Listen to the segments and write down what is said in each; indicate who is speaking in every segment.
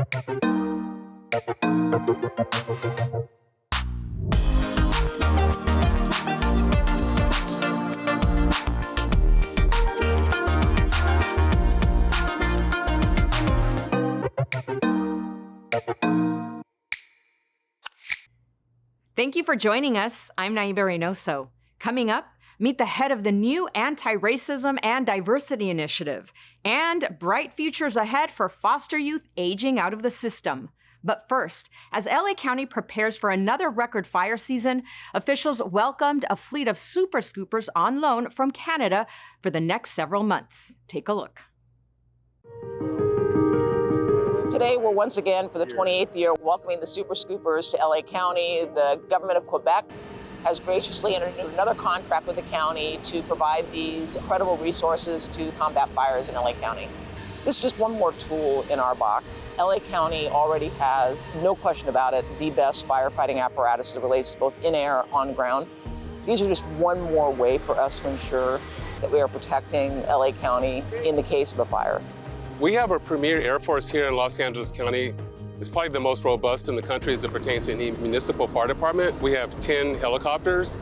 Speaker 1: Thank you for joining us. I'm Naiba Reynoso. Coming up, meet the head of the new AntiRacism and Diversity Initiative, and bright futures ahead for foster youth aging out of the system. But first, as LA County prepares for another record fire season, officials welcomed a fleet of Super Scoopers on loan from Canada for the next several months. Take a look.
Speaker 2: Today, we're once again, for the 28th year, welcoming the Super Scoopers to LA County. The government of Quebec has graciously entered into another contract with the county to provide these incredible resources to combat fires in LA County. This is just one more tool in our box. LA County already has, no question about it, the best firefighting apparatus that relates to both in air, on ground. These are just one more way for us to ensure that we are protecting LA County in the case of a fire.
Speaker 3: We have a premier Air Force here in Los Angeles County. It's probably the most robust in the country as it pertains to any municipal fire department. We have 10 helicopters,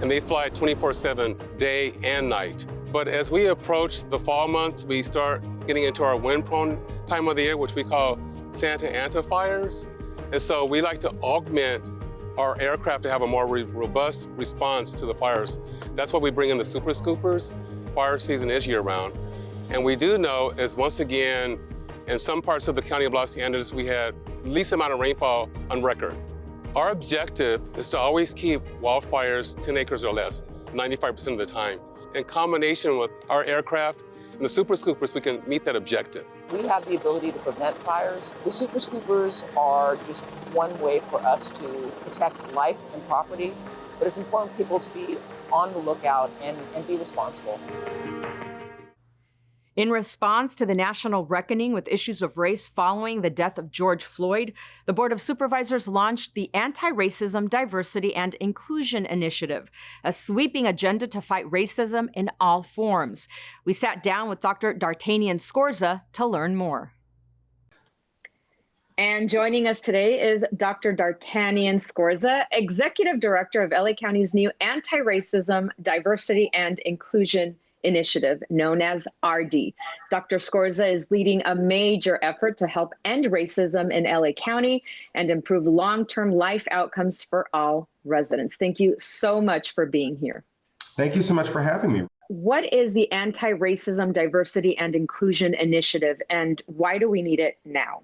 Speaker 3: and they fly 24/7, day and night. But as we approach the fall months, we start getting into our wind-prone time of the year, which we call Santa Ana fires. And so we like to augment our aircraft to have a more robust response to the fires. That's why we bring in the Super Scoopers. Fire season is year-round. And we do know is, once again, in some parts of the county of Los Angeles, we had least amount of rainfall on record. Our objective is to always keep wildfires 10 acres or less, 95% of the time. In combination with our aircraft and the Super Scoopers, we can meet that objective.
Speaker 2: We have the ability to prevent fires. The Super Scoopers are just one way for us to protect life and property, but it's important for people to be on the lookout and be responsible.
Speaker 1: In response to the national reckoning with issues of race following the death of George Floyd, the Board of Supervisors launched the AntiRacism, Diversity, and Inclusion Initiative, a sweeping agenda to fight racism in all forms. We sat down with Dr. D'Artagnan Scorza to learn more.
Speaker 4: And joining us today is Dr. D'Artagnan Scorza, Executive Director of LA County's new Anti-Racism, Diversity, and Inclusion Initiative, known as RD. Dr. Scorza is leading a major effort to help end racism in LA County and improve long-term life outcomes for all residents. Thank you so much for being here.
Speaker 5: Thank you so much for having me.
Speaker 4: What is the Anti-Racism, Diversity, and Inclusion Initiative, and why do we need it now?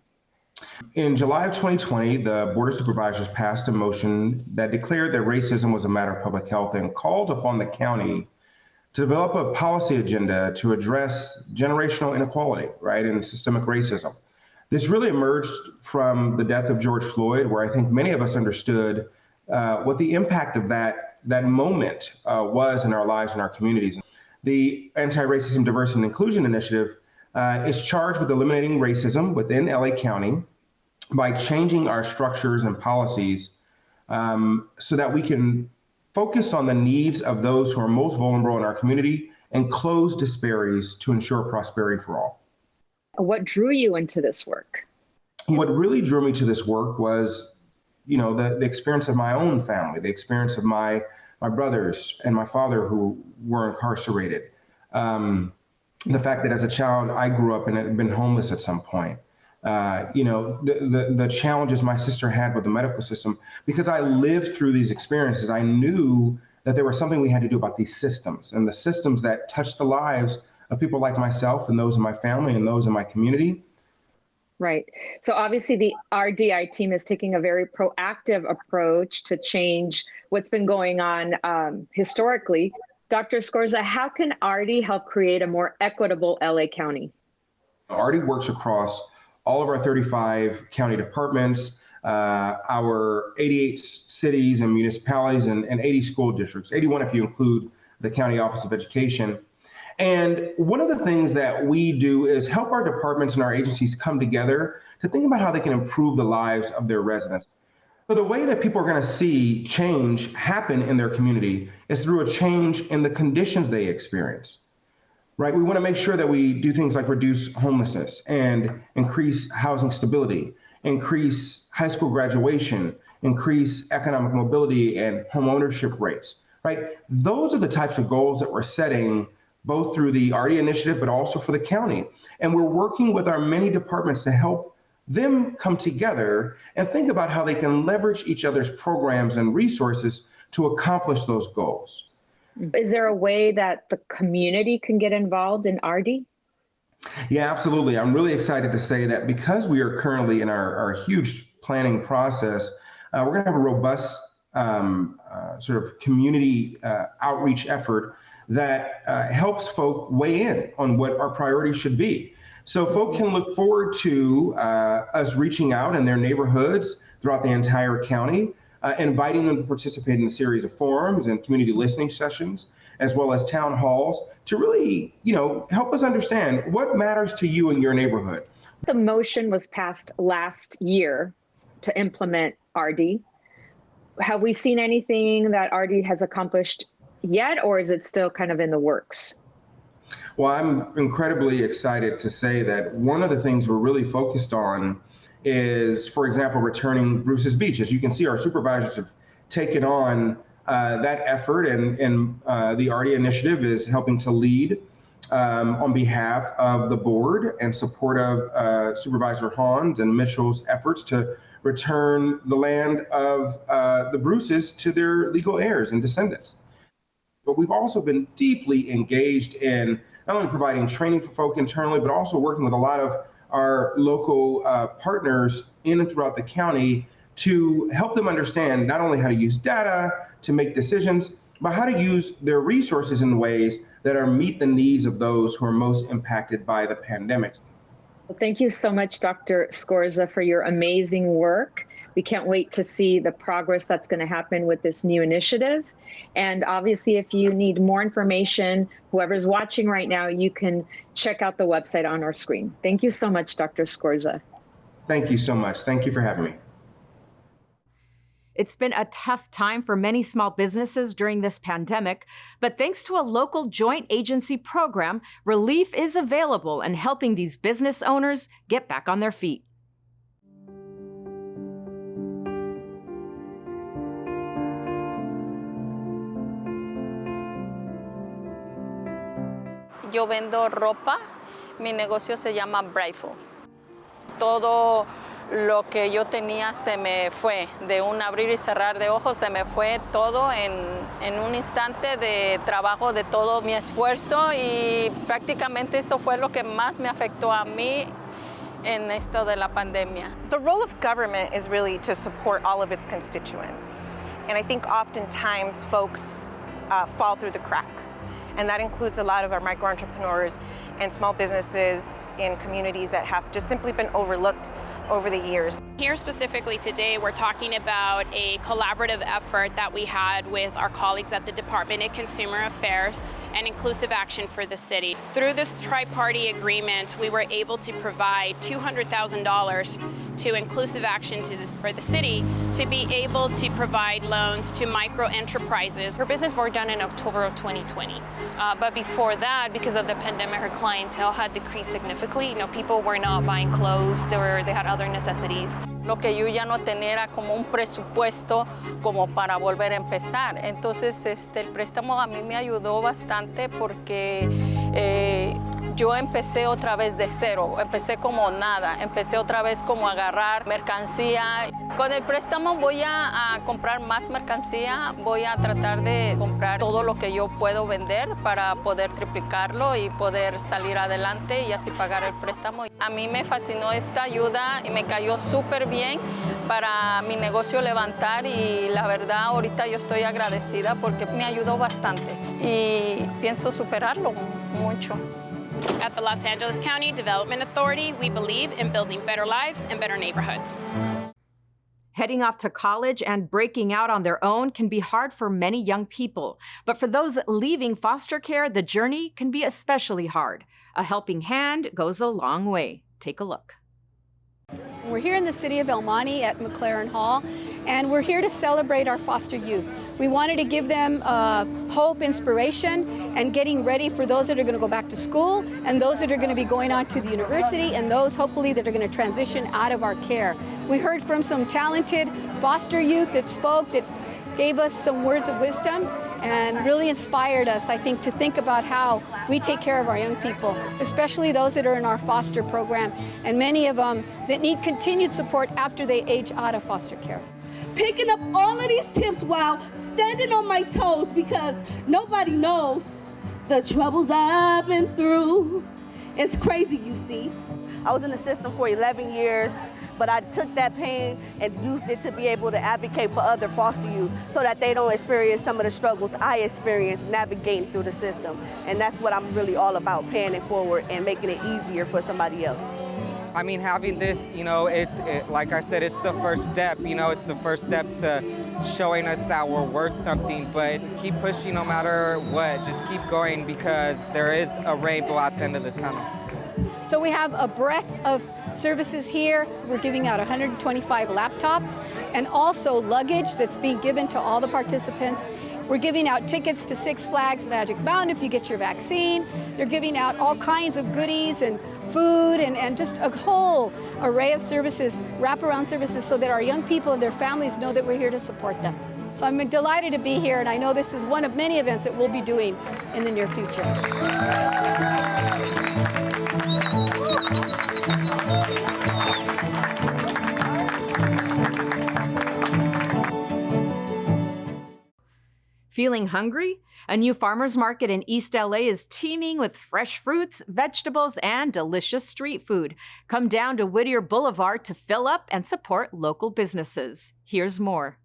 Speaker 5: In July of 2020, the Board of Supervisors passed a motion that declared that racism was a matter of public health and called upon the county to develop a policy agenda to address generational inequality, right, and systemic racism. This really emerged from the death of George Floyd, where I think many of us understood what the impact of that moment was in our lives and our communities. The Anti-Racism, Diversity, and Inclusion Initiative is charged with eliminating racism within LA County by changing our structures and policies so that we can focus on the needs of those who are most vulnerable in our community and close disparities to ensure prosperity for all.
Speaker 4: What drew you into this work?
Speaker 5: What really drew me to this work was, the experience of my own family, the experience of my brothers and my father who were incarcerated. The fact that as a child, I grew up and had been homeless at some point. The challenges my sister had with the medical system. Because I lived through these experiences, I knew that there was something we had to do about these systems and the systems that touch the lives of people like myself and those in my family and those in my community.
Speaker 4: Right. So obviously the RDI team is taking a very proactive approach to change what's been going on historically. Dr. Scorza, how can RD help create a more equitable LA County?
Speaker 5: RD works across all of our 35 county departments, our 88 cities and municipalities, and 80 school districts, 81 if you include the County Office of Education. And one of the things that we do is help our departments and our agencies come together to think about how they can improve the lives of their residents. So the way that people are going to see change happen in their community is through a change in the conditions they experience. right? We want to make sure that we do things like reduce homelessness and increase housing stability, increase high school graduation, increase economic mobility and home ownership rates, right? Those are the types of goals that we're setting both through the RD initiative, but also for the county. And we're working with our many departments to help them come together and think about how they can leverage each other's programs and resources to accomplish those goals.
Speaker 4: Is there a way that the community can get involved in RD?
Speaker 5: Yeah, absolutely. I'm really excited to say that because we are currently in our huge planning process, we're going to have a robust sort of community outreach effort that helps folk weigh in on what our priorities should be. So folk can look forward to us reaching out in their neighborhoods throughout the entire county, inviting them to participate in a series of forums and community listening sessions, as well as town halls, to really, help us understand what matters to you in your neighborhood.
Speaker 4: The motion was passed last year to implement RD. Have we seen anything that RD has accomplished yet, or is it still kind of in the works?
Speaker 5: Well, I'm incredibly excited to say that one of the things we're really focused on is, for example, returning Bruce's Beach. As you can see, our supervisors have taken on that effort, and the RD initiative is helping to lead on behalf of the board and support of Supervisor Hans and Mitchell's efforts to return the land of the Bruces to their legal heirs and descendants. But we've also been deeply engaged in not only providing training for folk internally, but also working with a lot of our local partners in and throughout the county to help them understand not only how to use data to make decisions, but how to use their resources in ways that meet the needs of those who are most impacted by the pandemic.
Speaker 4: Well, thank you so much, Dr. Scorza, for your amazing work. We can't wait to see the progress that's going to happen with this new initiative. And obviously, if you need more information, whoever's watching right now, you can check out the website on our screen. Thank you so much, Dr. Scorza.
Speaker 5: Thank you so much. Thank you for having me.
Speaker 1: It's been a tough time for many small businesses during this pandemic, but thanks to a local joint agency program, relief is available and helping these business owners get back on their feet.
Speaker 6: Yo vendo ropa, mi negocio se llama Brightful. Todo lo que yo tenía se me fue, de un abrir y cerrar de ojos se me fue todo en un instante de trabajo, de todo mi esfuerzo, y prácticamente eso fue lo que más me afectó a mí en esto de la pandemia.
Speaker 7: The role of government is really to support all of its constituents, and I think oftentimes folks fall through the cracks. And that includes a lot of our micro entrepreneurs and small businesses in communities that have just simply been overlooked over the years.
Speaker 8: Here specifically today, we're talking about a collaborative effort that we had with our colleagues at the Department of Consumer Affairs and Inclusive Action for the city. Through this tri-party agreement, we were able to provide $200,000 to Inclusive Action for the city to be able to provide loans to micro enterprises.
Speaker 9: Her business broke down in October of 2020. But before that, because of the pandemic, her clientele had decreased significantly. People were not buying clothes, they had other necessities.
Speaker 6: Lo que yo ya no tenía era como un presupuesto como para volver a empezar. Entonces, el préstamo a mí me ayudó bastante porque yo empecé otra vez de cero, empecé como nada, empecé otra vez como a agarrar mercancía. Con el préstamo voy a comprar más mercancía, voy a tratar de comprar todo lo que yo puedo vender para poder triplicarlo y poder salir adelante y así pagar el préstamo. A mí me fascinó esta ayuda y me cayó súper bien para mi negocio levantar, y la verdad ahorita yo estoy agradecida porque me ayudó bastante y pienso superarlo mucho.
Speaker 8: At the Los Angeles County Development Authority, we believe in building better lives and better neighborhoods.
Speaker 1: Heading off to college and breaking out on their own can be hard for many young people. But for those leaving foster care, the journey can be especially hard. A helping hand goes a long way. Take a look.
Speaker 10: We're here in the city of El Monte at McLaren Hall, and we're here to celebrate our foster youth. We wanted to give them hope, inspiration, and getting ready for those that are going to go back to school and those that are going to be going on to the university and those hopefully that are going to transition out of our care. We heard from some talented foster youth that spoke, that gave us some words of wisdom and really inspired us, I think, to think about how we take care of our young people, especially those that are in our foster program, and many of them that need continued support after they age out of foster care.
Speaker 11: Picking up all of these tips while standing on my toes because nobody knows the troubles I've been through. It's crazy, you see. I was in the system for 11 years, but I took that pain and used it to be able to advocate for other foster youth so that they don't experience some of the struggles I experienced navigating through the system. And that's what I'm really all about, paying it forward and making it easier for somebody else.
Speaker 12: I mean, having this, like I said, it's the first step. It's the first step to showing us that we're worth something. But keep pushing no matter what. Just keep going because there is a rainbow at the end of the tunnel.
Speaker 10: So we have a breadth of services here. We're giving out 125 laptops and also luggage that's being given to all the participants. We're giving out tickets to Six Flags Magic Mountain if you get your vaccine. They're giving out all kinds of goodies and food and just a whole array of services, wraparound services, so that our young people and their families know that we're here to support them. So I'm delighted to be here, and I know this is one of many events that we'll be doing in the near future.
Speaker 1: Feeling hungry? A new farmers market in East LA is teeming with fresh fruits, vegetables, and delicious street food. Come down to Whittier Boulevard to fill up and support local businesses. Here's more.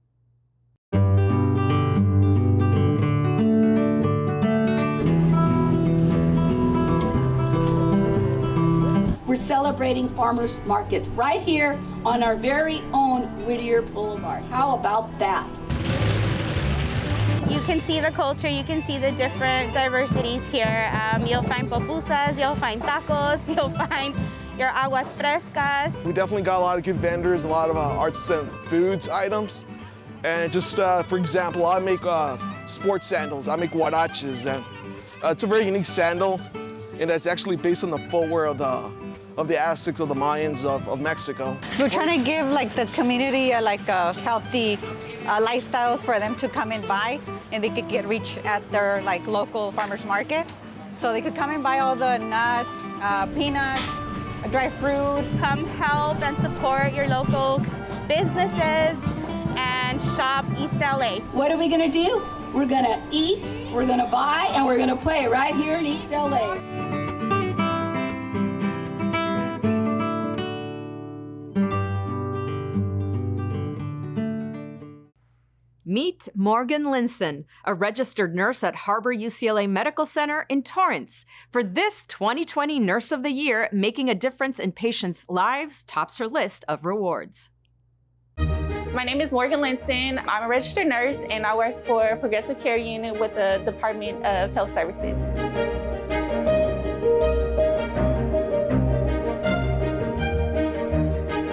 Speaker 10: We're celebrating farmers markets right here on our very own Whittier Boulevard. How about that?
Speaker 13: You can see the culture, you can see the different diversities here. You'll find pupusas, you'll find tacos, you'll find your aguas frescas.
Speaker 14: We definitely got a lot of good vendors, a lot of arts and foods items. And just for example, I make sports sandals, I make huaraches, and it's a very unique sandal, and it's actually based on the footwear of the Aztecs, of the Mayans of Mexico.
Speaker 15: We're trying to give the community a healthy lifestyle for them to come and buy, and they could get reach at their local farmers market. So they could come and buy all the nuts, peanuts, dry fruit.
Speaker 13: Come help and support your local businesses and shop East LA.
Speaker 10: What are we gonna do? We're gonna eat, we're gonna buy, and we're gonna play right here in East LA.
Speaker 1: Meet Morgan Linson, a registered nurse at Harbor UCLA Medical Center in Torrance. For this 2020 Nurse of the Year, making a difference in patients' lives tops her list of rewards.
Speaker 16: My name is Morgan Linson. I'm a registered nurse and I work for Progressive Care Unit with the Department of Health Services.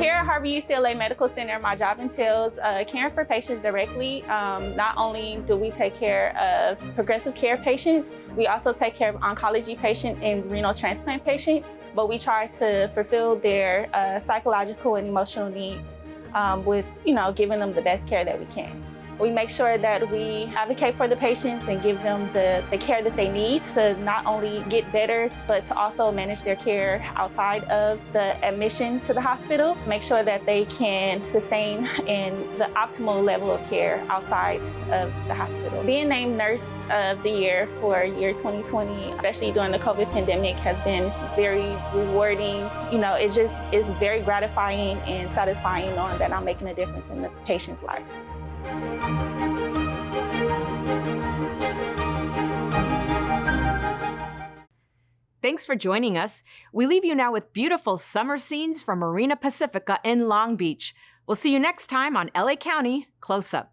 Speaker 16: Here at Harbor UCLA Medical Center, my job entails caring for patients directly. Not only do we take care of progressive care patients, we also take care of oncology patients and renal transplant patients, but we try to fulfill their psychological and emotional needs with, giving them the best care that we can. We make sure that we advocate for the patients and give them the care that they need to not only get better, but to also manage their care outside of the admission to the hospital. Make sure that they can sustain in the optimal level of care outside of the hospital. Being named Nurse of the Year for year 2020, especially during the COVID pandemic, has been very rewarding. It just is very gratifying and satisfying knowing that I'm making a difference in the patients' lives.
Speaker 1: Thanks for joining us. We leave you now with beautiful summer scenes from Marina Pacifica in Long Beach. We'll see you next time on LA County Close Up.